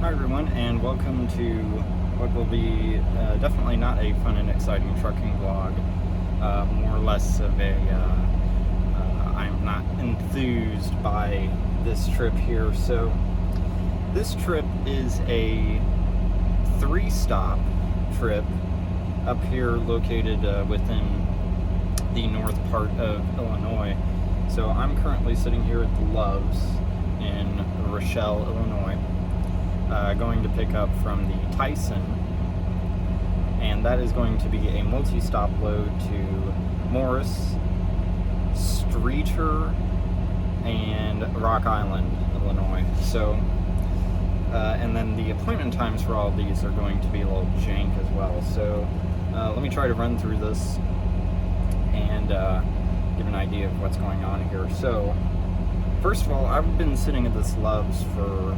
Hi everyone, and welcome to what will be definitely not a fun and exciting trucking vlog. More or less of a, I'm not enthused by this trip here. So this trip is a 3-stop trip up here located within the north part of Illinois. So I'm currently sitting here at the Loves in Rochelle, Illinois. Going to pick up from the Tyson, and that is going to be a multi-stop load to Morris, Streeter, and Rock Island, Illinois. So, and then the appointment times for all of these are going to be a little jank as well. So, let me try to run through this and give an idea of what's going on here. So, first of all, I've been sitting at this Loves for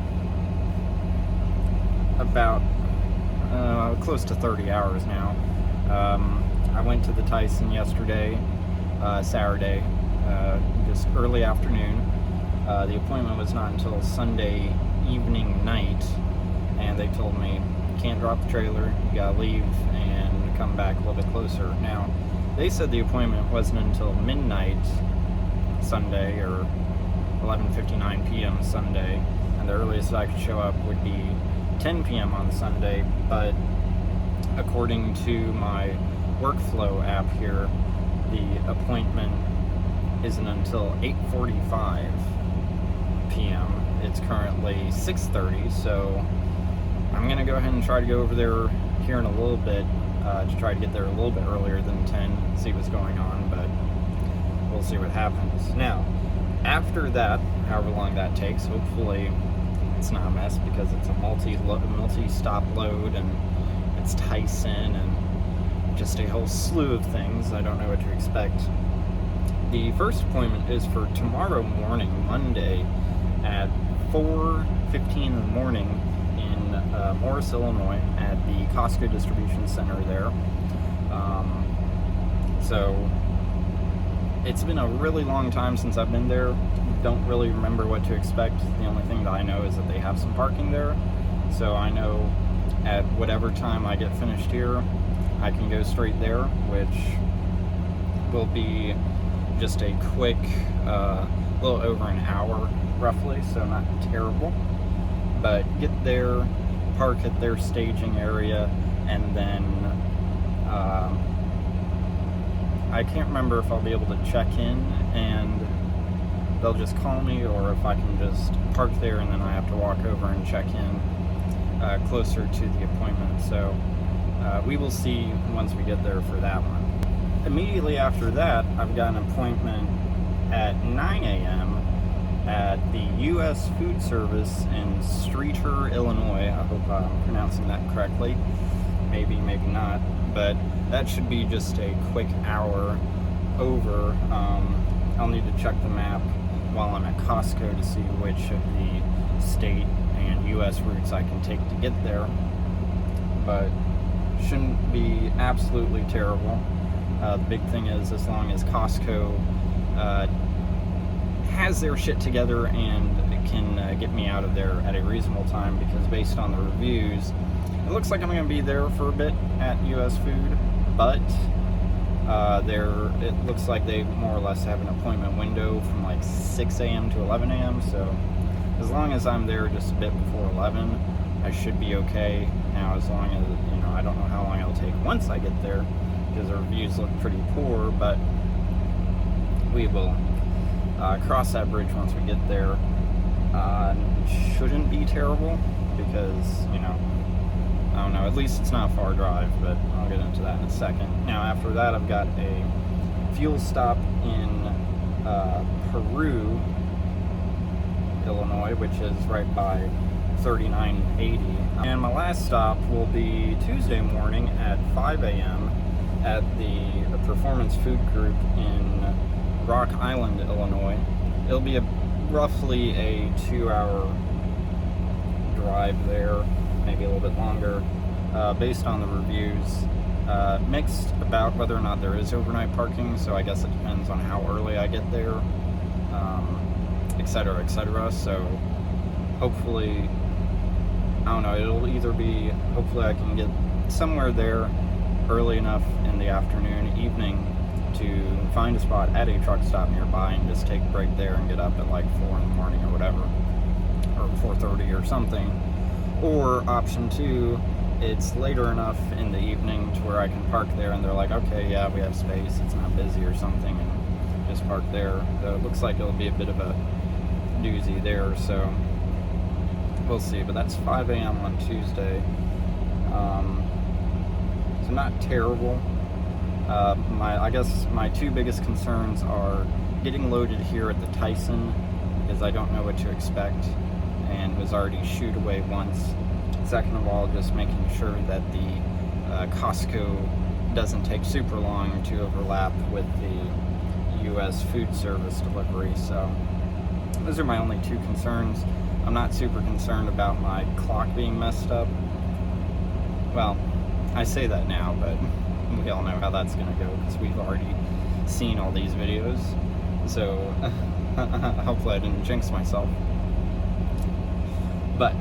about close to 30 hours now. I went to the Tyson yesterday, Saturday, just early afternoon. The appointment was not until Sunday evening night, and they told me, you can't drop the trailer, you gotta leave and come back a little bit closer. Now, they said the appointment wasn't until midnight Sunday, or 11:59 p.m. Sunday, and the earliest I could show up would be 10 p.m. on Sunday, but according to my workflow app here, the appointment isn't until 8:45 p.m. It's currently 6:30, so I'm gonna go ahead and try to go over there here in a little bit to try to get there a little bit earlier than 10, see what's going on, but we'll see what happens. Now, after that, however long that takes, hopefully it's not a mess, because it's a multi-stop load, and it's Tyson, and just a whole slew of things. I don't know what to expect. The first appointment is for tomorrow morning, Monday, at 4:15 in the morning in Morris, Illinois, at the Costco distribution center there. So it's been a really long time since I've been there. Don't really remember what to expect. The only thing that I know is that they have some parking there, so I know at whatever time I get finished here, I can go straight there, which will be just a quick little over an hour roughly, so not terrible. But get there, park at their staging area, and then I can't remember if I'll be able to check in and they'll just call me, or if I can just park there and then I have to walk over and check in closer to the appointment. So we will see once we get there for that one. Immediately after that, I've got an appointment at 9 a.m. at the U.S. Food Service in Streeter, Illinois. I hope I'm pronouncing that correctly. Maybe, maybe not. But that should be just a quick hour over. I'll need to check the map while I'm at Costco to see which of the state and U.S. routes I can take to get there, but shouldn't be absolutely terrible. The big thing is, as long as Costco has their shit together and can get me out of there at a reasonable time, because based on the reviews, it looks like I'm going to be there for a bit at U.S. Food, but it looks like they more or less have an appointment window from like 6 a.m. to 11 a.m. So as long as I'm there just a bit before 11, I should be okay. Now, as long as, I don't know how long it'll take once I get there, because the reviews look pretty poor, but we will cross that bridge once we get there. Shouldn't be terrible, because, I don't know, at least it's not a far drive, but I'll get into that in a second. Now, after that, I've got a fuel stop in Peru, Illinois, which is right by 3980. And my last stop will be Tuesday morning at 5 a.m. at the Performance Food Group in Rock Island, Illinois. It'll be roughly a 2-hour drive there, maybe a little bit longer, based on the reviews. Mixed about whether or not there is overnight parking, so I guess it depends on how early I get there, etc., etc. So hopefully I don't know, it'll either be, hopefully I can get somewhere there early enough in the afternoon, evening, to find a spot at a truck stop nearby and just take a break there and get up at like 4 in the morning or whatever, or 4:30 or something. Or option 2, it's later enough in the evening to where I can park there and they're like, okay, yeah, we have space, it's not busy or something, and just park there. So it looks like it'll be a bit of a doozy there, so we'll see. But that's 5 a.m. on Tuesday. So not terrible. I guess my two biggest concerns are getting loaded here at the Tyson, because I don't know what to expect and was already shooed away once. Second of all, just making sure that the Costco doesn't take super long to overlap with the U.S. food service delivery. So those are my only two concerns. I'm not super concerned about my clock being messed up. Well, I say that now, but we all know how that's going to go because we've already seen all these videos. So hopefully I didn't jinx myself. But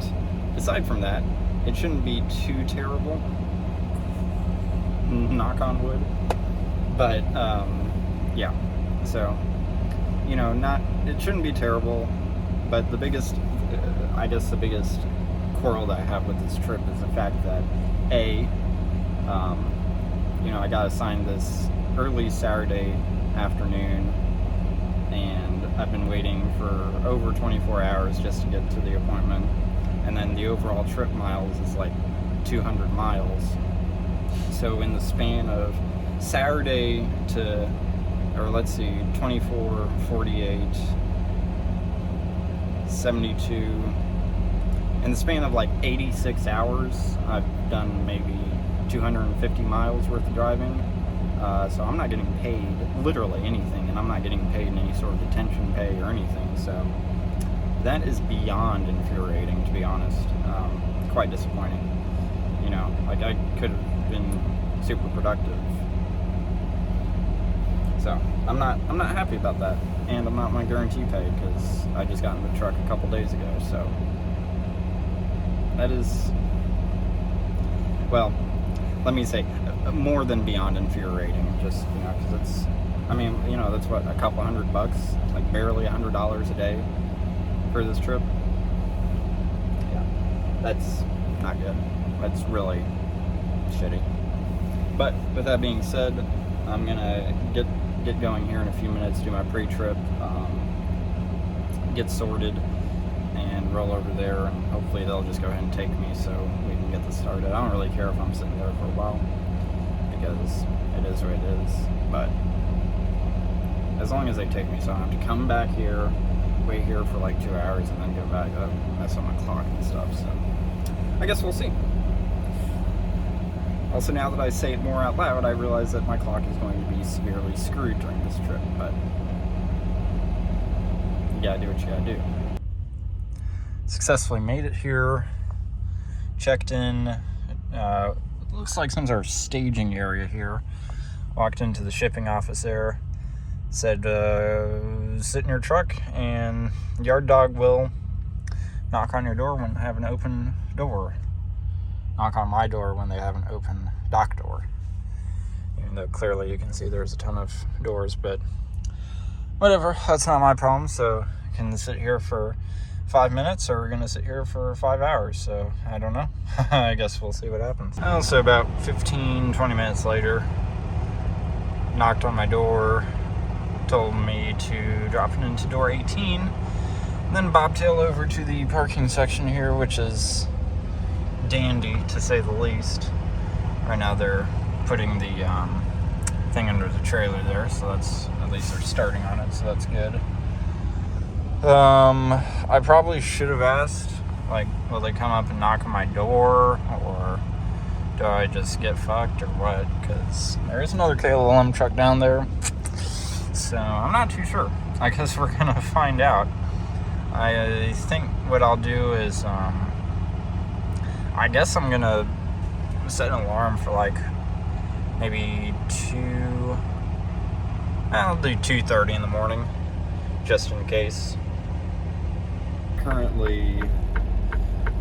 aside from that, it shouldn't be too terrible. Knock on wood. But yeah, so it shouldn't be terrible. But the biggest, I guess the biggest quarrel that I have with this trip is the fact that I got assigned this early Saturday afternoon, and I've been waiting for over 24 hours just to get to the appointment, and then the overall trip miles is like 200 miles. So in the span of Saturday to, or let's see, 24, 48, 72, in the span of like 86 hours, I've done maybe 250 miles worth of driving. So I'm not getting paid literally anything, and I'm not getting paid any sort of detention pay or anything. So that is beyond infuriating, to be honest. Quite disappointing. Like I could have been super productive. So I'm not happy about that, and I'm not my guarantee pay because I just got in the truck a couple days ago. So that is, well, let me say, more than beyond infuriating. Just because it's, that's what, a couple $100, like barely $100 a day for this trip. Yeah, that's not good. That's really shitty. But with that being said, I'm gonna get going here in a few minutes, do my pre-trip, get sorted, and roll over there, and hopefully they'll just go ahead and take me so we can get this started. I don't really care if I'm sitting there for a while, because it is what it is. But as long as they take me, so I don't have to come back here, wait here for like 2 hours, and then go back up, mess up my clock and stuff. So I guess we'll see. Also, now that I say it more out loud, I realize that my clock is going to be severely screwed during this trip, but you gotta do what you gotta do. Successfully made it here, checked in, looks like some sort of staging area here. Walked into the shipping office there, said sit in your truck and yard dog will knock on your door when they have an open door. Knock on my door when they have an open dock door. Even though clearly you can see there's a ton of doors, but whatever, that's not my problem. So I can sit here for 5 minutes, or we're gonna sit here for 5 hours, so I don't know. I guess we'll see what happens. So about 15-20 minutes later, knocked on my door, told me to drop it into door 18, then bobtail over to the parking section here, which is dandy to say the least. Right now they're putting the thing under the trailer there, so that's, at least they're starting on it, so that's good. I probably should have asked, like, will they come up and knock on my door, or do I just get fucked, or what? Because there is another KLM truck down there, so I'm not too sure. I guess we're gonna find out. I think what I'll do is, I guess I'm gonna set an alarm for like maybe I'll do 2:30 in the morning, just in case. Currently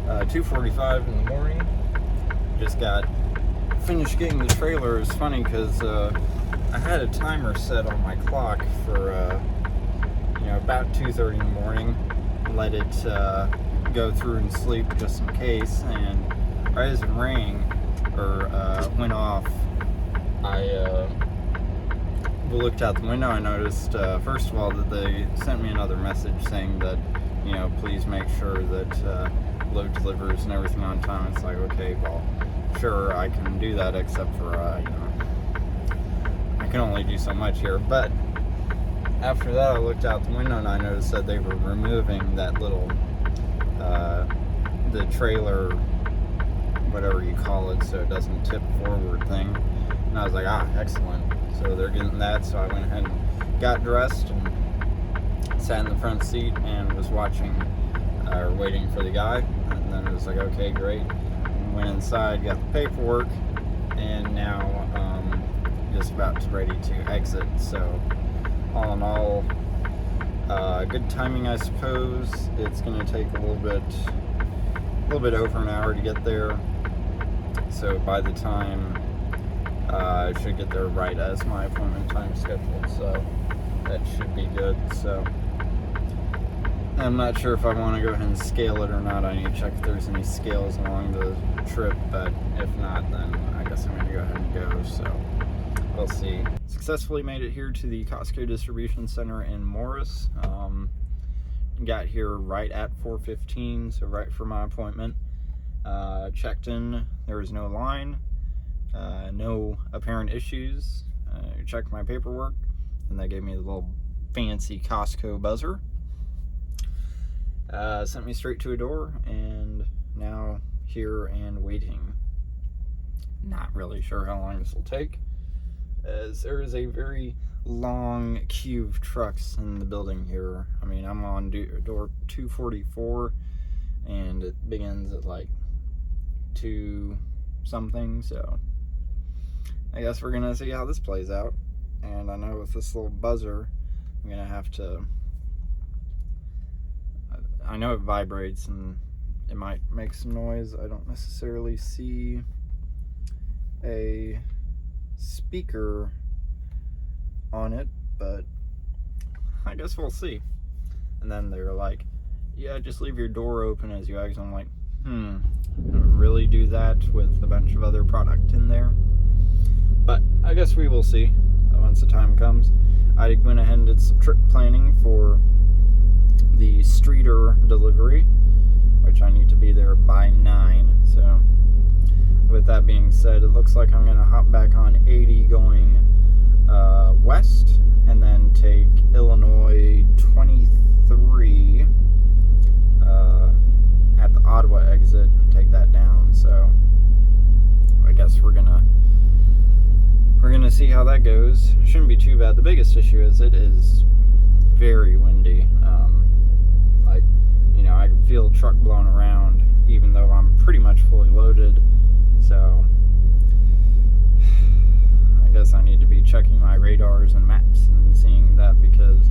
2:45 in the morning. Just got finished getting the trailer. It's funny because I had a timer set on my clock for about 2:30 in the morning. Let it go through and sleep just in case. And right as it rang or went off, I looked out the window. I noticed first of all that they sent me another message saying that please make sure that load delivers and everything on time. It's like, okay, well, sure, I can do that, except for I can only do so much here. But after that, I looked out the window and I noticed that they were removing that little the trailer, whatever you call it, so it doesn't tip forward thing. And I was like, excellent. So they're getting that. So I went ahead and got dressed and sat in the front seat and was watching or waiting for the guy. And then it was like, okay, great. Went inside, got the paperwork, and now just about ready to exit. So all in all, good timing, I suppose. It's going to take a little bit over an hour to get there. So by the time I should get there right as my appointment time scheduled. So that should be good. So I'm not sure if I want to go ahead and scale it or not. I need to check if there's any scales along the trip, but if not, then I guess I'm going to go ahead and go. So we'll see. Successfully made it here to the Costco distribution center in Morris. Got here right at 4:15, so right for my appointment. Checked in. There was no line, no apparent issues. Checked my paperwork, and they gave me the little fancy Costco buzzer. Sent me straight to a door, and now here and waiting. Not really sure how long this will take, as there is a very long queue of trucks in the building here. I mean, I'm on door 244, and it begins at like 2 something, so I guess we're gonna see how this plays out. And I know with this little buzzer, I'm gonna have to, I know it vibrates and it might make some noise. I don't necessarily see a speaker on it, but I guess we'll see. And then they're like, yeah, just leave your door open as you exit. I'm like, really do that with a bunch of other product in there? But I guess we will see once the time comes. I went ahead and did some trip planning for the streeter delivery, which I need to be there by 9. So with that being said, it looks like I'm going to hop back on 80 going west, and then take Illinois 23 at the Ottawa exit and take that down. So I guess we're gonna see how that goes. It shouldn't be too bad. The biggest issue is it is very windy. I can feel the truck blowing around even though I'm pretty much fully loaded. So I guess I need to be checking my radars and maps and seeing that, because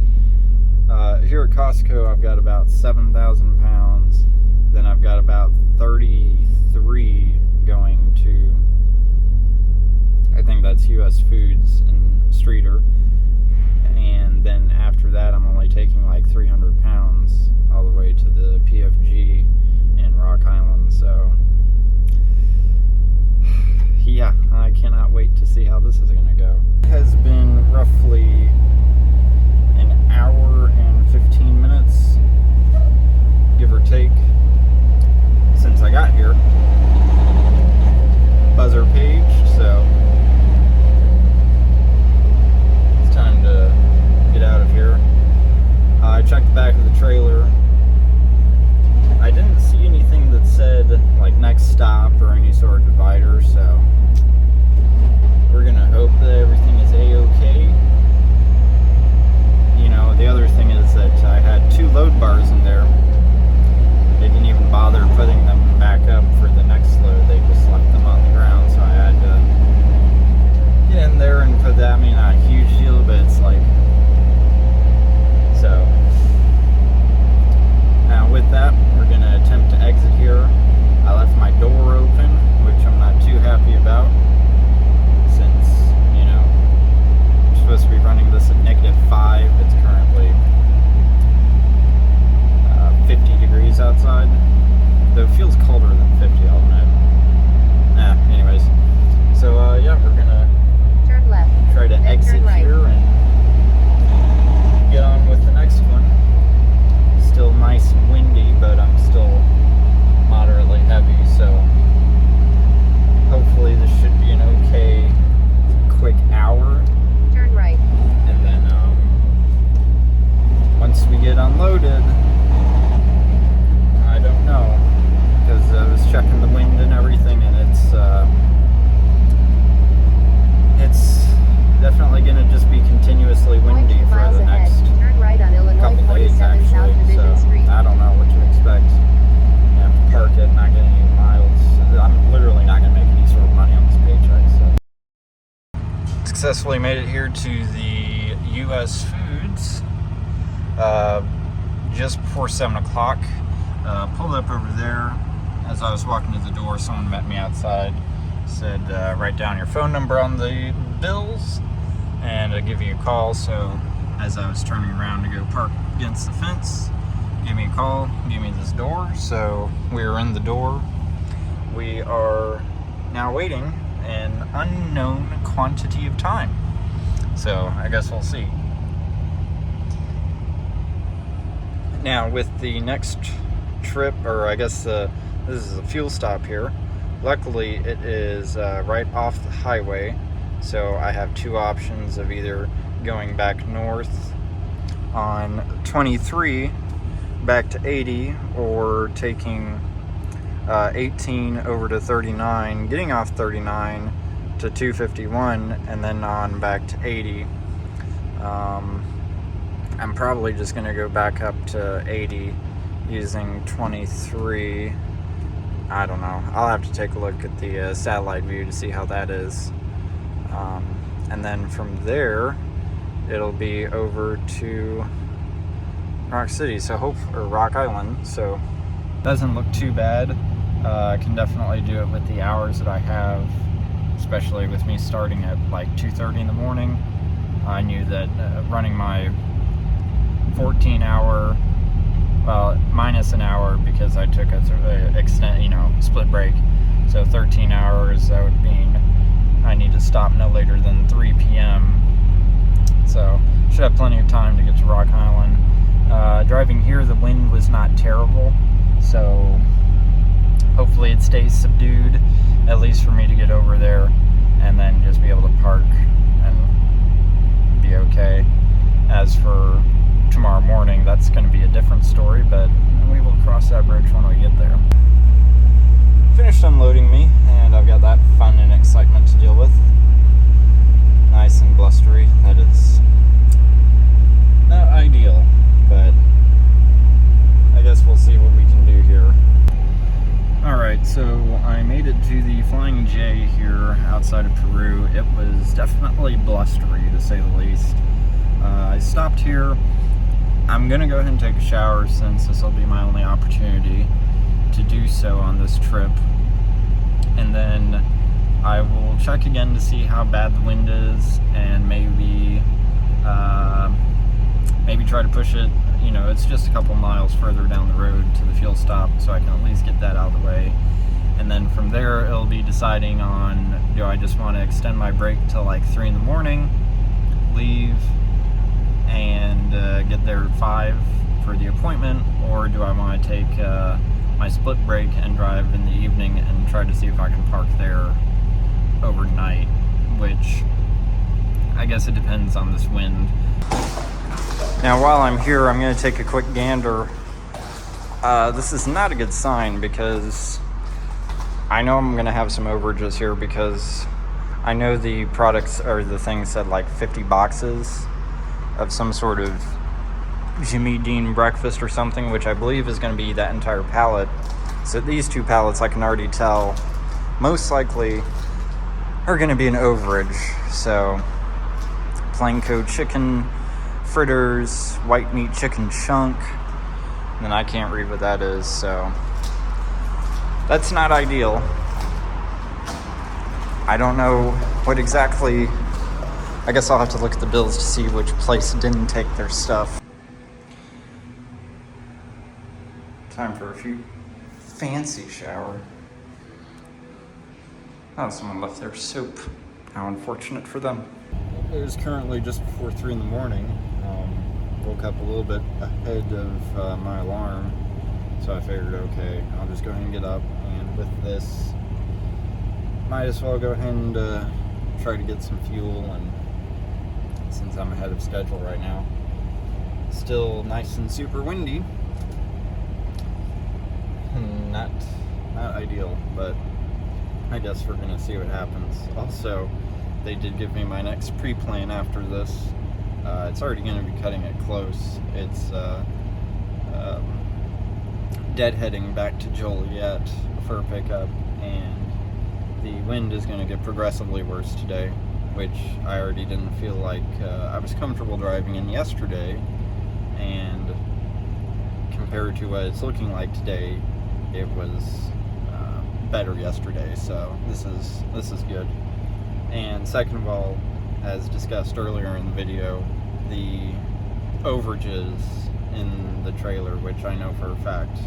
here at Costco I've got about 7,000 pounds. Then I've got about 33 going to, I think that's US Foods and Streeter. And then after that I'm only taking like 300 pounds all the way to the PFG in Rock Island. So yeah, I cannot wait to see how this is going to go. It has been roughly an hour and 15 minutes, give or take, since I got here. Buzzer paged, so it's time to get out of here. I checked the back of the trailer. I didn't see anything that said like next stop or any sort of divider, so we're gonna hope that everything is a-okay. The other thing is that I had 2 load bars in there. They didn't even bother putting them back up for the next load. They just left them on the ground, so I had to get in there and put that. I mean, not a huge deal, but it's like, so get unloaded, I don't know, because I was checking the wind and everything, and it's definitely going to just be continuously windy for the next couple days, actually. So I don't know what to expect. I have to park it, not get any miles. I'm literally not going to make any sort of money on this paycheck. So successfully made it here to the U.S. Foods just before 7 o'clock. Pulled up over there. As I was walking to the door, someone met me outside. Said, write down your phone number on the bills and I'll give you a call. So as I was turning around to go park against the fence, gave me a call, gave me this door. So we are in the door. We are now waiting an unknown quantity of time. So I guess we'll see. Now with the next trip, or I guess this is a fuel stop here. Luckily it is right off the highway, so I have two options of either going back north on 23 back to 80, or taking 18 over to 39, getting off 39 to 251, and then on back to 80. I'm probably just going to go back up to 80 using 23. I don't know. I'll have to take a look at the satellite view to see how that is. And then from there, it'll be over to Rock City, or Rock Island. So doesn't look too bad. I can definitely do it with the hours that I have, especially with me starting at like 2:30 in the morning. I knew that running my 14-hour, well, minus an hour because I took a split break. So 13 hours, that would mean I need to stop no later than 3 p.m. So should have plenty of time to get to Rock Island. Driving here, the wind was not terrible, so hopefully it stays subdued, at least for me to get over there and then just be able to park and be okay. As for tomorrow morning, that's going to be a different story, but we will cross that bridge when we get there. Finished unloading me, and I've got that fun and excitement to deal with. Nice and blustery. That is not ideal, but I guess we'll see what we can do here. Alright, so I made it to the Flying J here outside of Peru. It was definitely blustery, to say the least. I stopped here. I'm going to go ahead and take a shower since this will be my only opportunity to do so on this trip. And then I will check again to see how bad the wind is, and maybe try to push it. It's just a couple miles further down the road to the fuel stop, so I can at least get that out of the way. And then from there, it'll be deciding on, do I just want to extend my break till like 3 in the morning, leave, and get there at 5 for the appointment, or do I want to take my split break and drive in the evening and try to see if I can park there overnight, which I guess it depends on this wind. Now while I'm here, I'm going to take a quick gander. This is not a good sign, because I know I'm going to have some overages here, because I know the products, or the thing said like 50 boxes of some sort of Jimmy Dean breakfast or something, which I believe is going to be that entire pallet. So these two pallets, I can already tell, most likely are going to be an overage. So Planko chicken fritters, white meat chicken chunk, and then I can't read what that is, so that's not ideal. I don't know what exactly. I guess I'll have to look at the bills to see which place didn't take their stuff. Time for a few fancy shower. Oh, someone left their soap. How unfortunate for them. It is currently just before 3 in the morning. Woke up a little bit ahead of my alarm, so I figured, okay, I'll just go ahead and get up, and with this, might as well go ahead and try to get some fuel, and since I'm ahead of schedule right now. Still nice and super windy. Not ideal, but I guess we're gonna see what happens. Also, they did give me my next pre-plan after this. It's already gonna be cutting it close. It's deadheading back to Joliet for a pickup, and the wind is gonna get progressively worse today, which I already didn't feel like I was comfortable driving in yesterday, and compared to what it's looking like today, it was better yesterday, so this is good. And second of all, as discussed earlier in the video, the overages in the trailer, which I know for a fact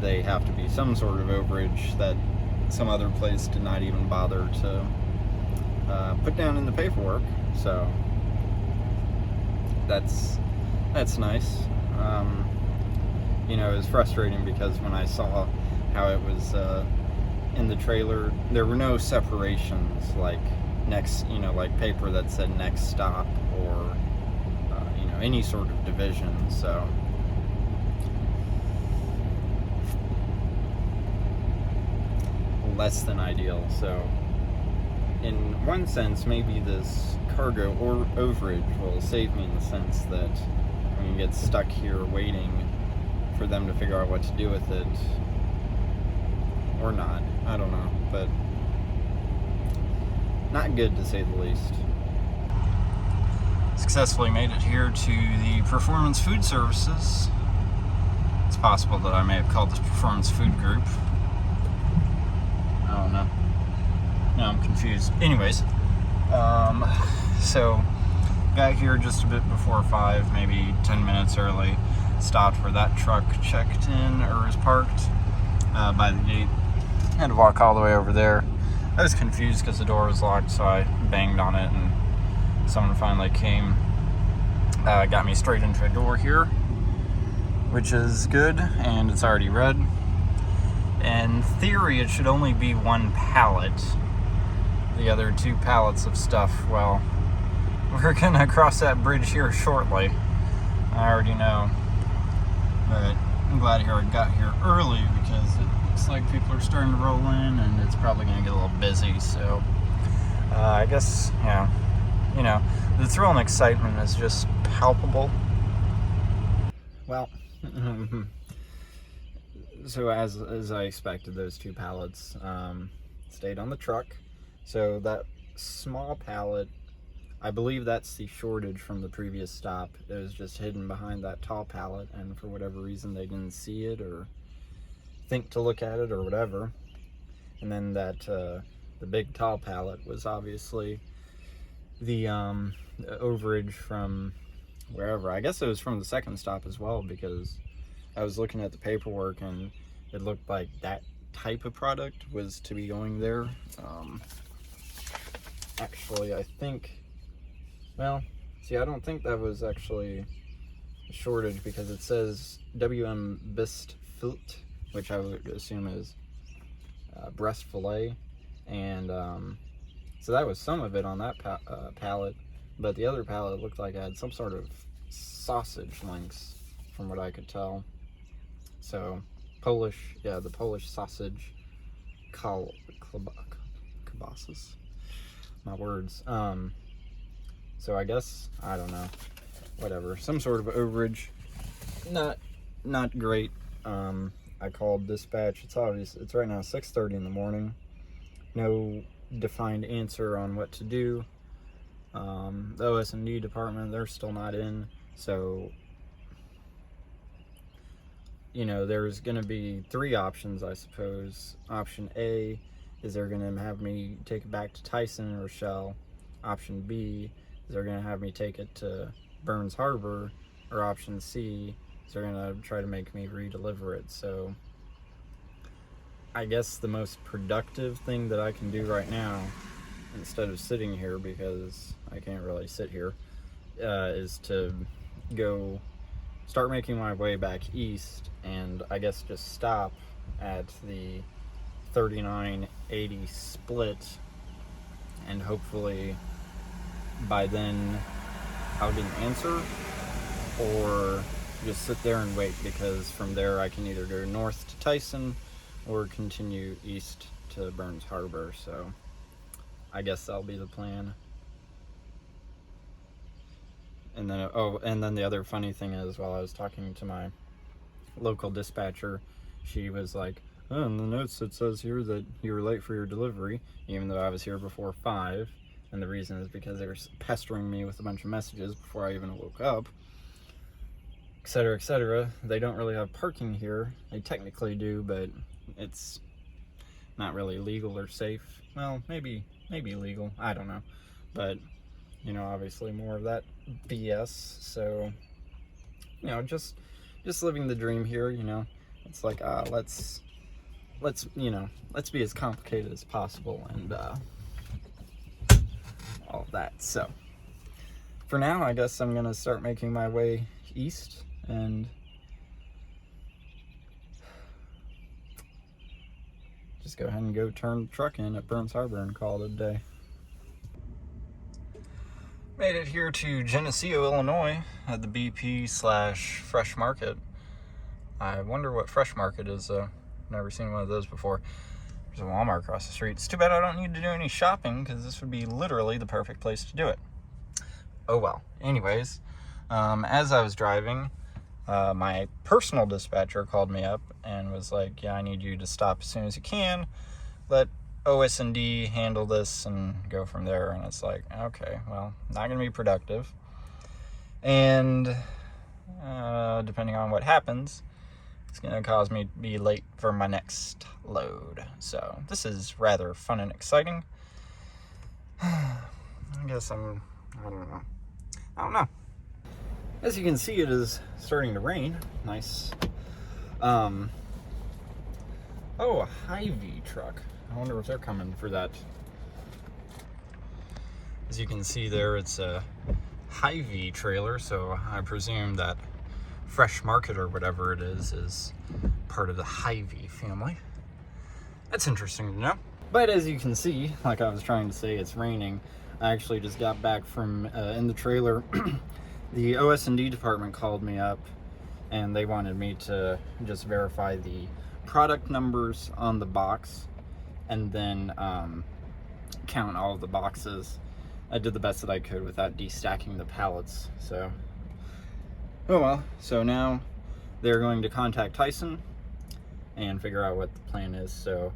they have to be some sort of overage that some other place did not even bother to put down in the paperwork, so that's nice. You know, it was frustrating because when I saw how it was in the trailer, there were no separations like next, you know, like paper that said next stop or you know, any sort of division. So less than ideal. So in one sense, maybe this cargo or overage will save me in the sense that I'm gonna get stuck here waiting for them to figure out what to do with it, or not, I don't know, but not good to say the least. Successfully made it here to the Performance Food Services. It's possible that I may have called this Performance Food Group. I don't know. No, I'm confused. Anyways, so got here just a bit before 5, maybe 10 minutes early. Stopped where that truck checked in or was parked by the gate. Had to walk all the way over there. I was confused because the door was locked, so I banged on it, and someone finally came, got me straight into a door here, which is good, and it's already red. In theory, it should only be one pallet. The other 2 pallets of stuff, well, we're gonna cross that bridge here shortly. I already know. But I'm glad I got here early because it looks like people are starting to roll in, and it's probably going to get a little busy. So I guess, yeah, you know, the thrill and excitement is just palpable. Well, so as I expected, those 2 pallets stayed on the truck. So that small pallet, I believe that's the shortage from the previous stop. It was just hidden behind that tall pallet, and for whatever reason they didn't see it or think to look at it or whatever. And then that the big tall pallet was obviously the overage from wherever. I guess it was from the second stop as well, because I was looking at the paperwork and it looked like that type of product was to be going there. Actually, I think, well, see, I don't think that was actually a shortage, because it says WM Bist Filt, which I would assume is breast fillet, and so that was some of it on that pallet, but the other pallet looked like it had some sort of sausage links, from what I could tell. So Polish, yeah, the Polish sausage kibasas. My words. So I guess, I don't know, whatever, some sort of overage. Not great. I called dispatch. It's obvious. It's right now 6:30 in the morning. No defined answer on what to do. The OS&D department, they're still not in. So, you know, there's going to be 3 options, I suppose. Option A is they're going to have me take it back to Tyson or Rochelle. Option B is they're going to have me take it to Burns Harbor. Or option C is they're going to try to make me re-deliver it. So I guess the most productive thing that I can do right now, instead of sitting here, because I can't really sit here, is to go start making my way back east, and I guess just stop at the 3980 split, and hopefully by then I'll get an answer, or just sit there and wait, because from there I can either go north to Tyson or continue east to Burns Harbor. So I guess that'll be the plan. And then, and then the other funny thing is, while I was talking to my local dispatcher, she was like, oh, in the notes it says here that you were late for your delivery, even though I was here before 5. And the reason is because they were pestering me with a bunch of messages before I even woke up, etc., etc. They don't really have parking here. They technically do, but it's not really legal or safe. Well, maybe legal, I don't know. But, you know, obviously more of that BS. So, you know, just living the dream here, you know. It's like, let's you know, let's be as complicated as possible, and all of that. So for now, I guess I'm gonna start making my way east and just go ahead and go turn the truck in at Burns Harbor and call it a day. Made it here to Geneseo, Illinois at the BP/Fresh Market. I wonder what Fresh Market is, though. Never seen one of those before. There's a Walmart across the street. It's too bad I don't need to do any shopping, because this would be literally the perfect place to do it. Oh well. Anyways, as I was driving, my personal dispatcher called me up and was like, yeah, I need you to stop as soon as you can. Let OS&D handle this and go from there. And it's like, okay, well, not going to be productive. And depending on what happens, it's going to cause me to be late for my next load. So this is rather fun and exciting. I guess I don't know. As you can see, it is starting to rain. Nice. Oh, a Hy-Vee truck. I wonder if they're coming for that. As you can see there, it's a Hy-Vee trailer, so I presume that Fresh Market or whatever it is part of the Hy-Vee family. That's interesting to know. But as you can see, like I was trying to say, it's raining. I actually just got back from in the trailer. The OS&D department called me up, and they wanted me to just verify the product numbers on the box, and then count all of the boxes. I did the best that I could without destacking the pallets. So, oh well. So now they're going to contact Tyson and figure out what the plan is. So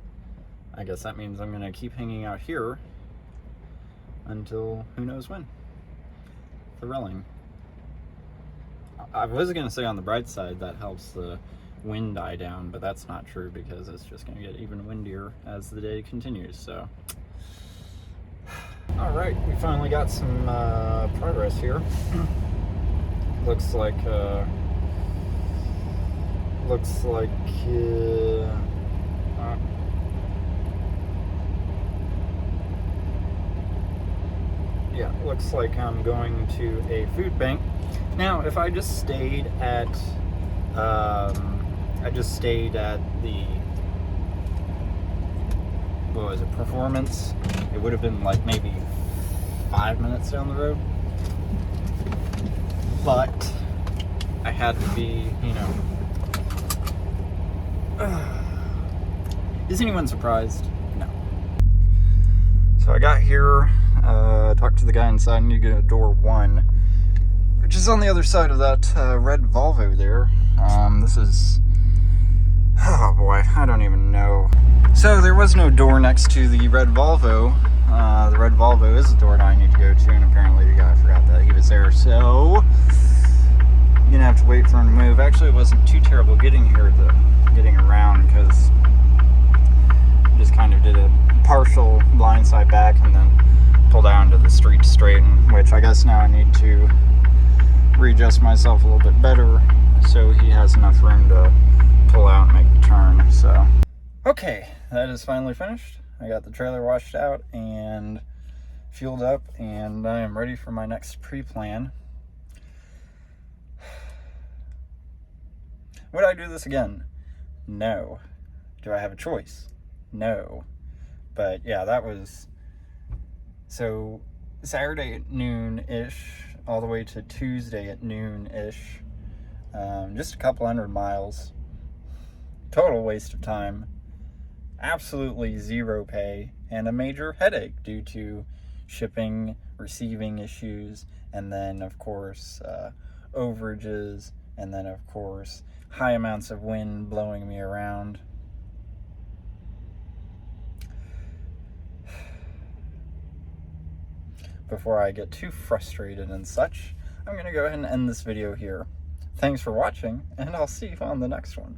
I guess that means I'm going to keep hanging out here until who knows when. Thrilling. I was going to say, on the bright side, that helps the wind die down, but that's not true, because it's just going to get even windier as the day continues. So all right, we finally got some progress here. looks like yeah, looks like I'm going to a food bank. Now, if I just stayed at the, what was it, Performance, it would have been like maybe 5 minutes down the road. But I had to be, you know. Is anyone surprised? No. So I got here, talked to the guy inside. I need to go to door 1, which is on the other side of that red Volvo there. This is, oh boy, I don't even know. So there was no door next to the red Volvo. The red Volvo is the door that I need to go to, and apparently the guy forgot that he was there. So I'm gonna have to wait for him to move. Actually, it wasn't too terrible getting here, getting around, because just kind of did a partial blindside back and then pulled out into the street straight, which I guess now I need to readjust myself a little bit better so he has enough room to pull out and make the turn. So okay, that is finally finished. I got the trailer washed out and fueled up, and I am ready for my next pre-plan. Would I do this again? No. Do I have a choice? No. But yeah, that was, so Saturday at noon-ish, all the way to Tuesday at noon-ish. Just a couple hundred miles. Total waste of time. Absolutely zero pay, and a major headache due to shipping, receiving issues, and then of course overages, and then of course high amounts of wind blowing me around. Before I get too frustrated and such, I'm going to go ahead and end this video here. Thanks for watching, and I'll see you on the next one.